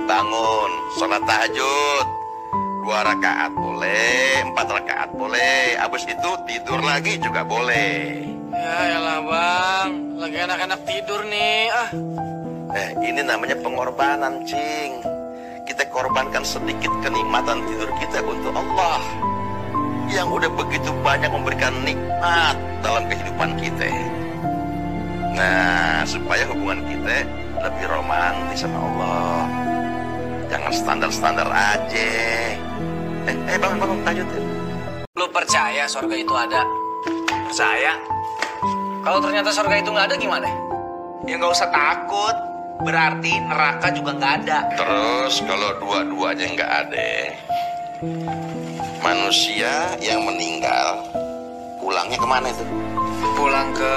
bangun, sholat tahajud. 2 rakaat boleh, 4 rakaat boleh. Habis itu tidur lagi juga boleh. Ya elah bang, lagi enak-enak tidur nih. Ini namanya pengorbanan, Cing. Kita korbankan sedikit kenikmatan tidur kita untuk Allah yang udah begitu banyak memberikan nikmat dalam kehidupan kita. Nah, supaya hubungan kita lebih romantis sama Allah. Jangan standar-standar aja. Bangun, tahajud. Lu percaya surga itu ada? Percaya? Kalau ternyata surga itu nggak ada gimana? Ya nggak usah takut. Berarti neraka juga nggak ada. Terus kalau dua-duanya nggak ada, manusia yang meninggal pulangnya kemana itu? Pulang ke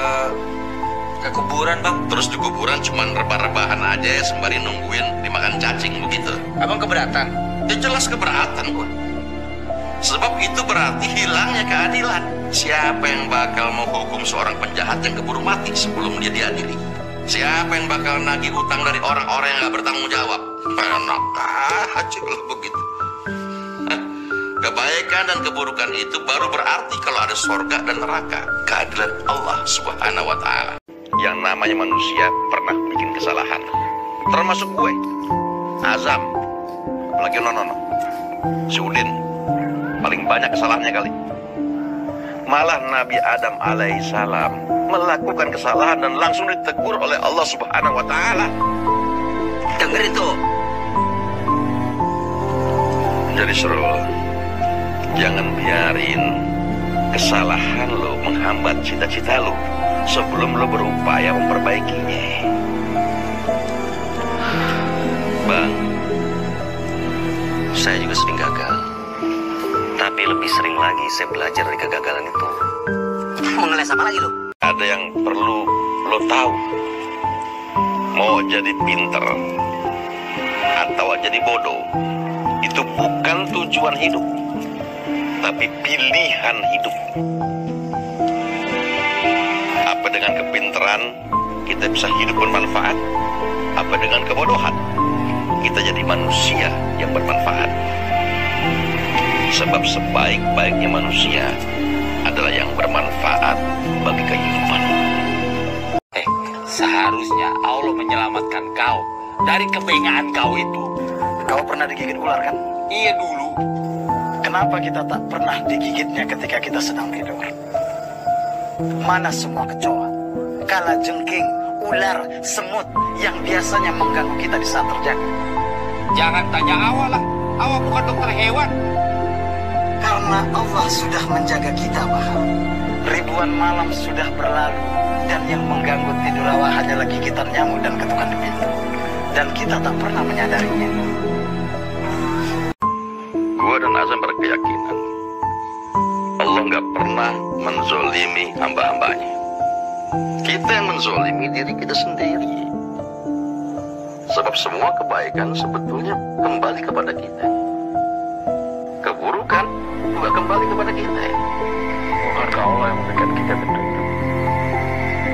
kuburan bang. Terus di kuburan cuman rebah-rebahan aja sembari nungguin dimakan cacing begitu. Abang keberatan? Ya jelas keberatan gua. Sebab itu berarti hilangnya keadilan. Siapa yang bakal menghukum seorang penjahat yang keburu mati sebelum dia diadili? Siapa yang bakal nagih utang dari orang-orang yang gak bertanggung jawab? Enak aja kalau begitu. Kebaikan dan keburukan itu baru berarti kalau ada surga dan neraka. Keadilan Allah Subhanahu wa Ta'ala. Yang namanya manusia pernah bikin kesalahan, termasuk gue, Azam, apalagi Nono, si Udin, paling banyak kesalahannya kali. Malah Nabi Adam alaihissalam melakukan kesalahan dan langsung ditegur oleh Allah Subhanahu wa Ta'ala. Dengar itu. Jadi Srul, jangan biarin kesalahan lo menghambat cita-cita lo sebelum lo berupaya memperbaikinya. Bang, saya juga sering gagal. Tapi lebih sering lagi saya belajar dari kegagalan itu. Mau ngeles apa lagi lo? Ada yang perlu lo tahu. Mau jadi pinter atau jadi bodoh, itu bukan tujuan hidup, tapi pilihan hidup. Apa dengan kepinteran kita bisa hidup bermanfaat? Apa dengan kebodohan kita jadi manusia yang bermanfaat? Sebab sebaik-baiknya manusia adalah yang bermanfaat bagi kehidupan. Seharusnya Allah menyelamatkan kau dari kebengaan kau itu. Kau pernah digigit ular kan? Iya dulu. Kenapa kita tak pernah digigitnya ketika kita sedang tidur? Mana semua kecoa, kalajengking, ular, semut yang biasanya mengganggu kita di saat terjaga? Jangan tanya awal lah. Awal bukan dokter hewan. Karena Allah sudah menjaga kita, Bahar. Ribuan malam sudah berlalu, dan yang mengganggu tidur awal hanyalah gigitan nyamuk dan ketukan di pintu. Dan kita tak pernah menyadarinya. Gua dan Azam berkeyakinan Allah nggak pernah menzolimi hamba-hambanya. Kita yang menzolimi diri kita sendiri. Sebab semua kebaikan sebetulnya kembali kepada kita. Keburukan juga kembali kepada kita. Bukankah Allah yang memberikan kita petunjuk?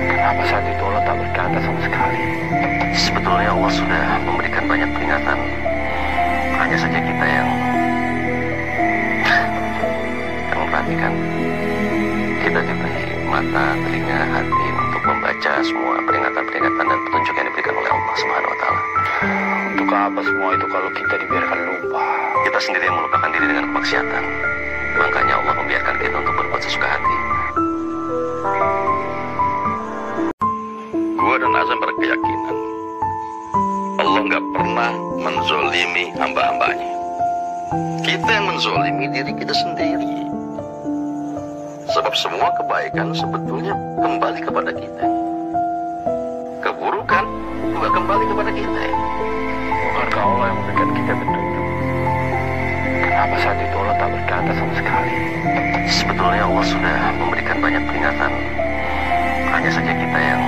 Kenapa saat itu Allah tak berkata sama sekali? Sebetulnya Allah sudah memberikan banyak peringatan. Hanya saja kita yang memperhatikan. Kita diberi mata, telinga, hati untuk membaca semua peringatan-peringatan dan petunjuk yang diberikan oleh Allah Subhanahu wa Ta'ala. Untuk apa semua itu kalau kita dibiarkan lupa? Kita sendiri yang melupakan diri dengan kemaksiatan. Makanya Allah membiarkan kita untuk berbuat sesuka hati. Gua dan Azam berkeyakinan Allah nggak pernah menzolimi hamba-hambanya. Kita yang menzolimi diri kita sendiri. Sebab semua kebaikan sebetulnya kembali kepada kita. Keburukan juga kembali kepada kita. Bukankah Allah yang memberikan kita petunjuk? Kenapa saat itu Allah tak berkata sama sekali? Sebetulnya Allah sudah memberikan banyak peringatan. Hanya saja kita yang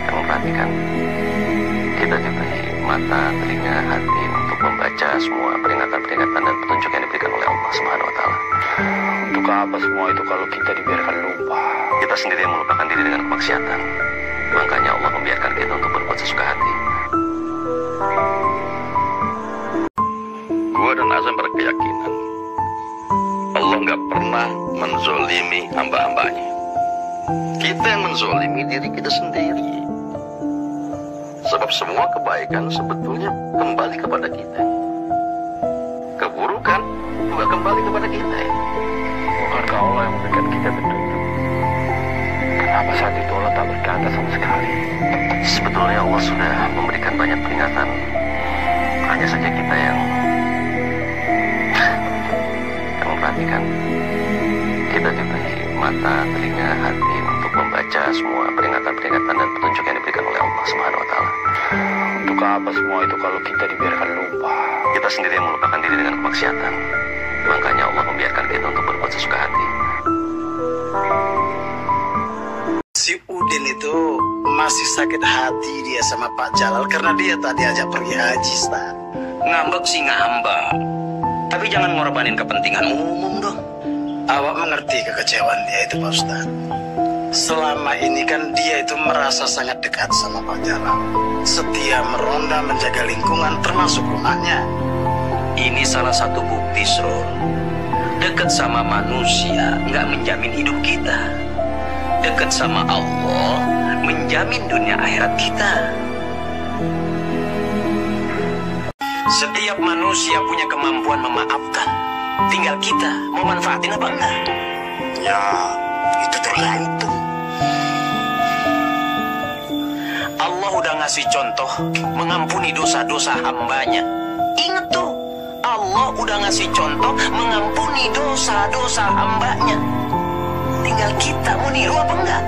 memperhatikan. Kita diberi mata, telinga, hati untuk membaca semua peringatan-peringatan dan petunjuk yang diberikan oleh Allah Subhanahu wa Ta'ala. Untuk apa semua itu kalau kita dibiarkan lupa? Kita sendiri yang melupakan diri dengan kemaksiatan. Makanya Allah membiarkan kita untuk berbuat sesuka hati. berkeyakinan Allah nggak pernah menzolimi hamba-hambanya. Kita yang menzolimi diri kita sendiri. Sebab semua kebaikan sebetulnya kembali kepada kita. Keburukan juga kembali kepada kita. Bukankah Allah yang memberikan kita petunjuk? Kenapa saat itu Allah tak berkata sama sekali? Sebetulnya Allah sudah memberikan banyak peringatan. Hanya saja kita yang memperhatikan. Kita diberi mata, telinga, hati untuk membaca semua peringatan-peringatan dan petunjuk yang diberikan oleh Allah Subhanahu wa Ta'ala. Untuk apa semua itu kalau kita dibiarkan lupa? Kita sendiri yang melupakan diri dengan kemaksiatan. Makanya Allah membiarkan kita untuk berbuat sesuka hati. Si Udin itu masih sakit hati dia sama Pak Jalal karena dia tak diajak pergi haji, Ustaz. Ngambek sih ngambek, tapi jangan ngorbanin kepentingan umum dong. Awak mengerti kekecewaan dia itu, Pak Ustaz. Selama ini kan dia itu merasa sangat dekat sama Pak Jalal. Setia meronda menjaga lingkungan termasuk rumahnya. Ini salah satu bukti, Srul. Dekat sama manusia nggak menjamin hidup kita. Dekat sama Allah menjamin dunia akhirat kita. Setiap manusia punya kemampuan memaafkan. Tinggal kita mau manfaatin apa enggak? Ya, itu tergantung. Allah udah ngasih contoh mengampuni dosa-dosa hambanya. Ingat tuh, Allah udah ngasih contoh mengampuni dosa-dosa hambanya. Tinggal kita mau niru apa enggak?